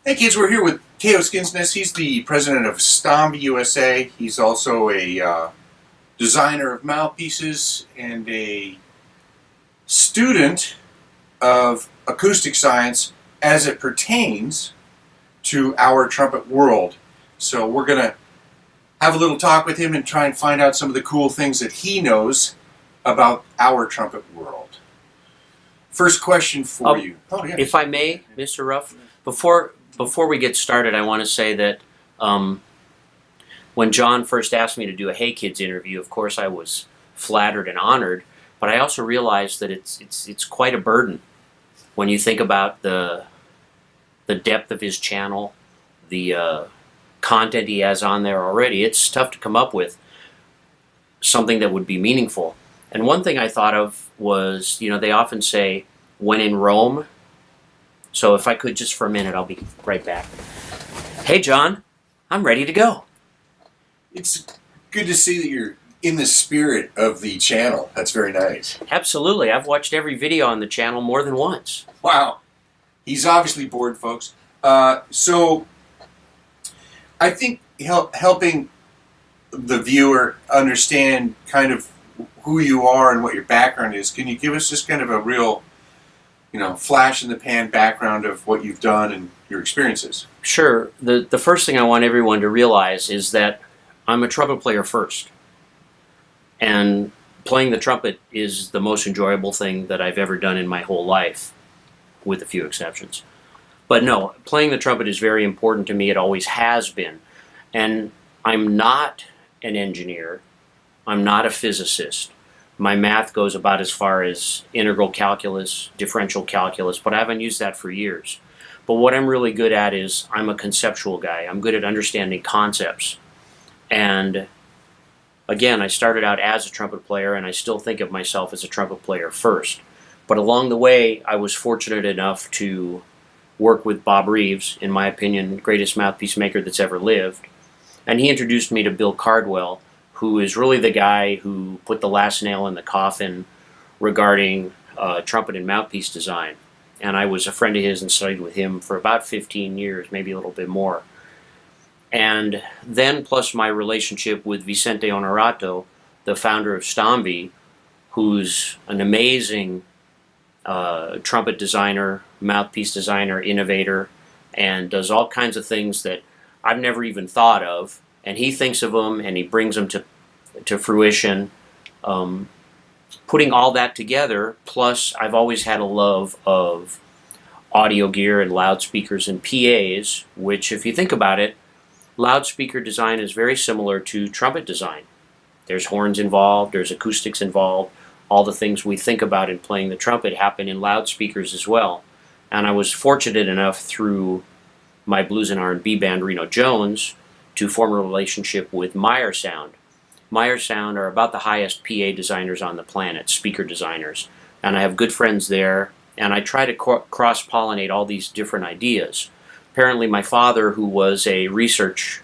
Hey kids, we're here with K.O. Skinsness. He's the president of Stomvi-USA. He's also a designer of mouthpieces and a student of acoustic science as it pertains to our trumpet world. So we're going to have a little talk with him and try and find out some of the cool things that he knows about our trumpet world. First question for you. Oh, yeah. If I may, Mr. Ruff, before we get started, I want to say that when John first asked me to do a Hey Kids interview, of course I was flattered and honored, but I also realized that it's quite a burden when you think about the depth of his channel, the content he has on there already. It's tough to come up with something that would be meaningful. And one thing I thought of was, you know, they often say, when in Rome. So if I could just for a minute, I'll be right back. Hey, John, I'm ready to go. It's good to see that you're in the spirit of the channel. That's very nice. Absolutely. I've watched every video on the channel more than once. Wow. He's obviously bored, folks. So I think helping the viewer understand kind of who you are and what your background is, can you give us just kind of a real, you know, flash in the pan background of what you've done and your experiences? Sure. The first thing I want everyone to realize is that I'm a trumpet player first. And playing the trumpet is the most enjoyable thing that I've ever done in my whole life, with a few exceptions. But no, playing the trumpet is very important to me. It always has been. And I'm not an engineer. I'm not a physicist. My math goes about as far as integral calculus, differential calculus, but I haven't used that for years. But what I'm really good at is I'm a conceptual guy. I'm good at understanding concepts. And again, I started out as a trumpet player, and I still think of myself as a trumpet player first. But along the way, I was fortunate enough to work with Bob Reeves, in my opinion, greatest mouthpiece maker that's ever lived. And he introduced me to Bill Cardwell, who is really the guy who put the last nail in the coffin regarding trumpet and mouthpiece design. And I was a friend of his and studied with him for about 15 years, maybe a little bit more. And then plus my relationship with Vicente Honorato, the founder of Stomvi, who's an amazing trumpet designer, mouthpiece designer, innovator, and does all kinds of things that I've never even thought of. And he thinks of them and he brings them to fruition. Putting all that together, plus I've always had a love of audio gear and loudspeakers and PAs, which if you think about it, loudspeaker design is very similar to trumpet design. There's horns involved, there's acoustics involved. All the things we think about in playing the trumpet happen in loudspeakers as well. And I was fortunate enough through my blues and R&B band, Reno Jones, to form a relationship with Meyer Sound. Meyer Sound are about the highest PA designers on the planet, speaker designers. And I have good friends there, and I try to cross-pollinate all these different ideas. Apparently my father, who was a research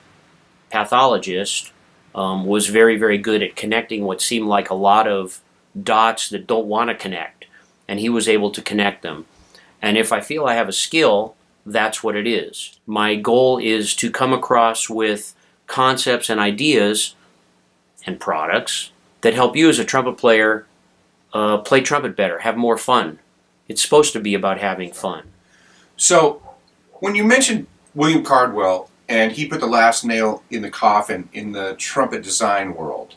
pathologist, was very, very good at connecting what seemed like a lot of dots that don't want to connect. And he was able to connect them. And if I feel I have a skill, that's what it is. My goal is to come across with concepts and ideas and products that help you as a trumpet player play trumpet better, have more fun. It's supposed to be about having fun. So, when you mentioned William Cardwell, and he put the last nail in the coffin in the trumpet design world,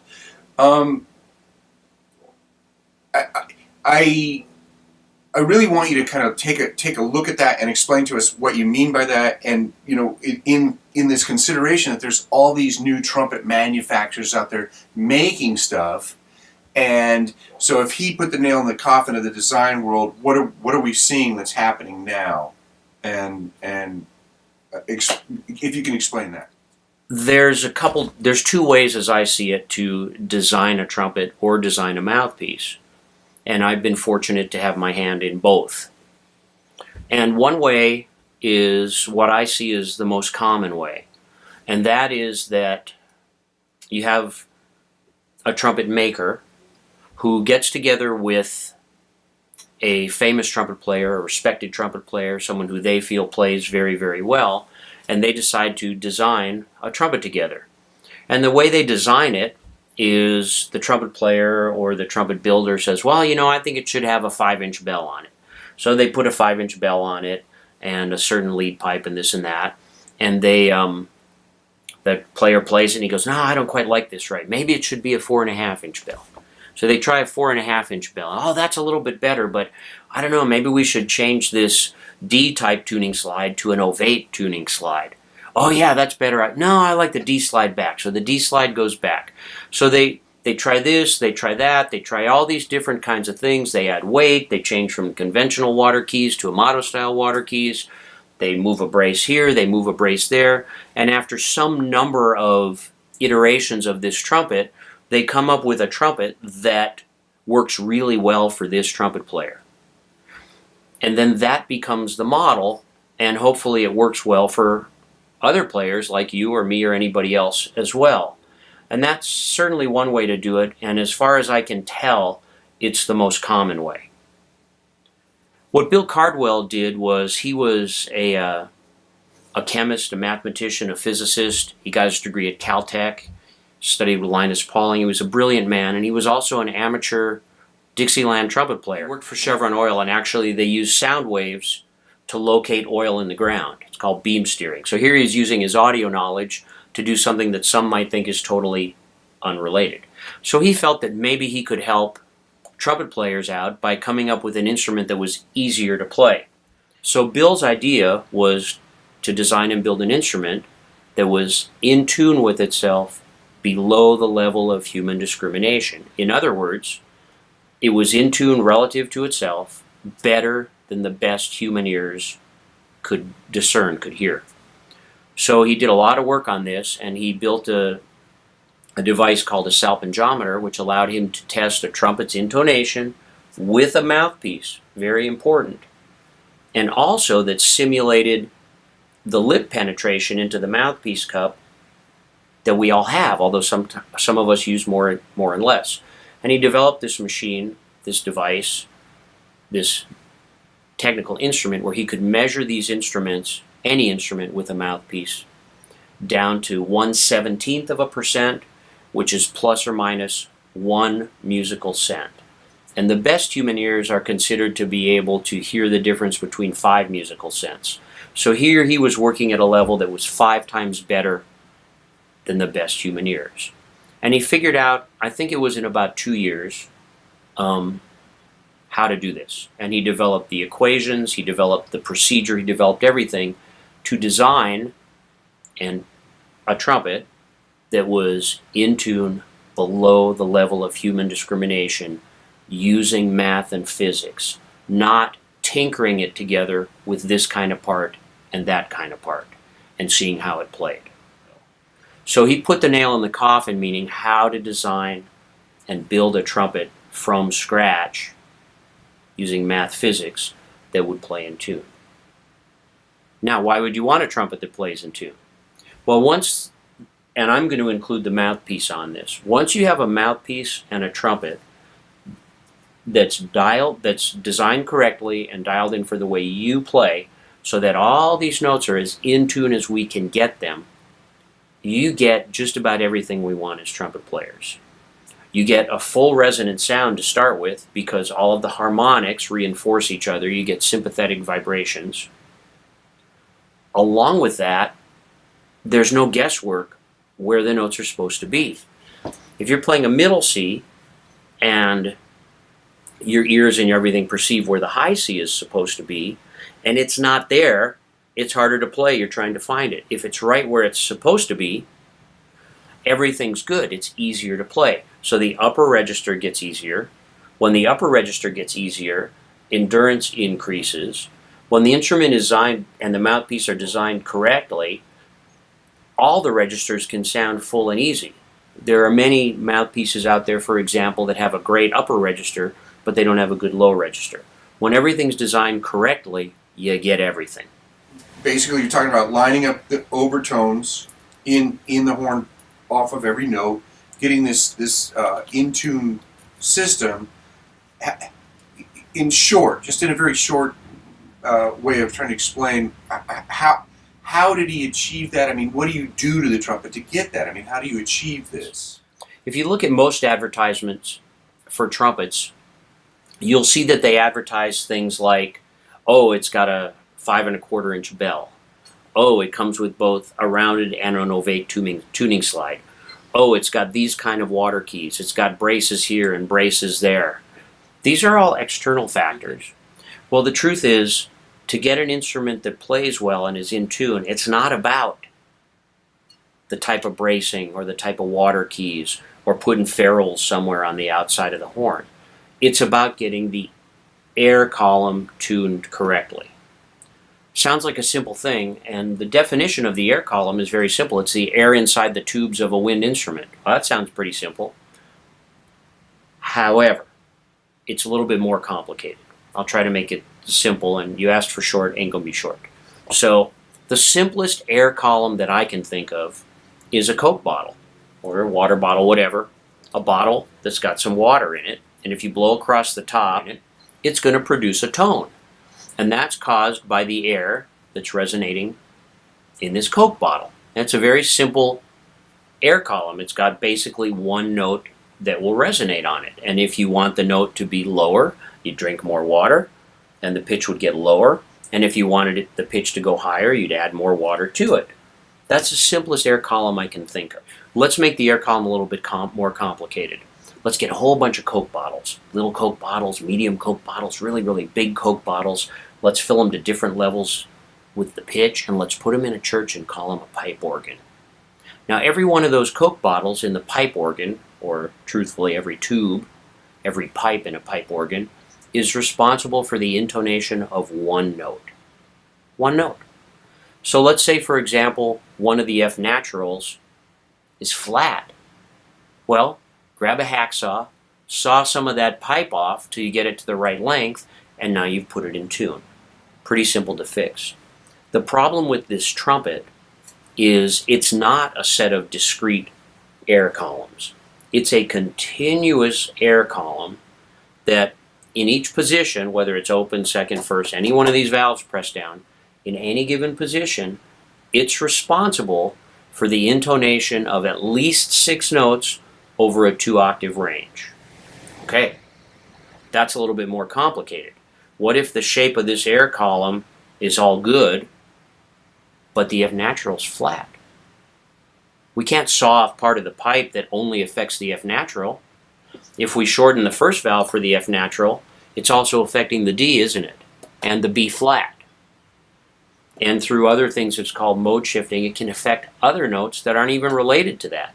I really want you to kind of take a look at that and explain to us what you mean by that, and you know, in this consideration that there's all these new trumpet manufacturers out there making stuff, and so if he put the nail in the coffin of the design world, what are we seeing that's happening now, and if you can explain that. There's two ways as I see it to design a trumpet or design a mouthpiece. And I've been fortunate to have my hand in both. And one way is what I see as the most common way. And that is that you have a trumpet maker who gets together with a famous trumpet player, a respected trumpet player, someone who they feel plays very, very well, and they decide to design a trumpet together. And the way they design it is the trumpet player or the trumpet builder says, well, you know, I think it should have a 5-inch bell on it. So they put a 5-inch bell on it and a certain lead pipe and this and that, and they the player plays it and he goes, no, I don't quite like this right. Maybe it should be a 4.5-inch bell. So they try a 4.5-inch bell. Oh, that's a little bit better, but I don't know, maybe we should change this D-type tuning slide to an ovate tuning slide. Oh yeah, that's better. No, I like the D slide back. So the D slide goes back. So they try this, they try that, they try all these different kinds of things. They add weight, they change from conventional water keys to Amato style water keys. They move a brace here, they move a brace there, and after some number of iterations of this trumpet, they come up with a trumpet that works really well for this trumpet player. And then that becomes the model, and hopefully it works well for other players like you or me or anybody else as well. And that's certainly one way to do it, and as far as I can tell, it's the most common way. What Bill Cardwell did was he was a chemist, a mathematician, a physicist. He got his degree at Caltech, studied with Linus Pauling. He was a brilliant man, and he was also an amateur Dixieland trumpet player. He worked for Chevron Oil, and actually they used sound waves to locate oil in the ground. It's called beam steering. So here he's using his audio knowledge to do something that some might think is totally unrelated. So he felt that maybe he could help trumpet players out by coming up with an instrument that was easier to play. So Bill's idea was to design and build an instrument that was in tune with itself below the level of human discrimination. In other words, it was in tune relative to itself, better than the best human ears could discern, could hear. So he did a lot of work on this, and he built a device called a salpingometer, which allowed him to test a trumpet's intonation with a mouthpiece, very important, and also that simulated the lip penetration into the mouthpiece cup that we all have, although some of us use more and less. And he developed this machine, this device, this technical instrument where he could measure these instruments, any instrument with a mouthpiece, down to 1/17%, which is plus or minus 1 musical cent. And the best human ears are considered to be able to hear the difference between 5 musical cents. So here he was working at a level that was 5 times better than the best human ears. And he figured out, I think it was in about 2 years, how to do this. And he developed the equations, he developed the procedure, he developed everything to design a trumpet that was in tune below the level of human discrimination using math and physics, not tinkering it together with this kind of part and that kind of part and seeing how it played. So he put the nail in the coffin, meaning how to design and build a trumpet from scratch using math physics that would play in tune. Now, why would you want a trumpet that plays in tune? Well, once, and I'm going to include the mouthpiece on this, once you have a mouthpiece and a trumpet that's designed correctly and dialed in for the way you play, so that all these notes are as in tune as we can get them, you get just about everything we want as trumpet players. You get a full resonant sound to start with because all of the harmonics reinforce each other. You get sympathetic vibrations. Along with that, there's no guesswork where the notes are supposed to be. If you're playing a middle C and your ears and everything perceive where the high C is supposed to be, and it's not there, it's harder to play. You're trying to find it. If it's right where it's supposed to be, everything's good. It's easier to play. So the upper register gets easier. When the upper register gets easier, endurance increases. When the instrument is designed and the mouthpiece are designed correctly, all the registers can sound full and easy. There are many mouthpieces out there, for example, that have a great upper register, but they don't have a good low register. When everything's designed correctly, you get everything. Basically, you're talking about lining up the overtones in the horn off of every note, getting this in tune system. in short, just in a very short way of trying to explain how did he achieve that? I mean, what do you do to the trumpet to get that? I mean, how do you achieve this? If you look at most advertisements for trumpets, you'll see that they advertise things like, oh, it's got a 5 1/4 inch bell. Oh, it comes with both a rounded and an ovate tuning slide. Oh, it's got these kind of water keys. It's got braces here and braces there. These are all external factors. Well, the truth is, to get an instrument that plays well and is in tune, it's not about the type of bracing or the type of water keys or putting ferrules somewhere on the outside of the horn. It's about getting the air column tuned correctly. Sounds like a simple thing, and the definition of the air column is very simple. It's the air inside the tubes of a wind instrument. Well, that sounds pretty simple. However, it's a little bit more complicated. I'll try to make it simple, and you asked for short, ain't gonna be short. So the simplest air column that I can think of is a Coke bottle or a water bottle, whatever. A bottle that's got some water in it, and if you blow across the top, it's going to produce a tone. And that's caused by the air that's resonating in this Coke bottle. And it's a very simple air column. It's got basically one note that will resonate on it. And if you want the note to be lower, you drink more water, and the pitch would get lower. And if you wanted the pitch to go higher, you'd add more water to it. That's the simplest air column I can think of. Let's make the air column a little bit more complicated. Let's get a whole bunch of Coke bottles. Little Coke bottles, medium Coke bottles, really, really big Coke bottles. Let's fill them to different levels with the pitch, and let's put them in a church and call them a pipe organ. Now, every one of those Coke bottles in the pipe organ, or truthfully every tube, every pipe in a pipe organ, is responsible for the intonation of one note. One note. So let's say, for example, one of the F naturals is flat. Well, grab a hacksaw, saw some of that pipe off till you get it to the right length, and now you've put it in tune. Pretty simple to fix. The problem with this trumpet is it's not a set of discrete air columns. It's a continuous air column that in each position, whether it's open, second, first, any one of these valves pressed down, in any given position, it's responsible for the intonation of at least 6 notes over a 2-octave range. Okay, that's a little bit more complicated. What if the shape of this air column is all good, but the F natural's flat? We can't saw off part of the pipe that only affects the F natural. If we shorten the first valve for the F natural, it's also affecting the D, isn't it? And the B flat. And through other things it's called mode shifting, it can affect other notes that aren't even related to that.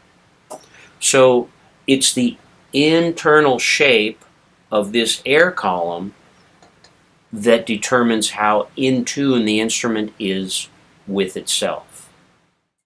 So it's the internal shape of this air column that determines how in tune the instrument is with itself.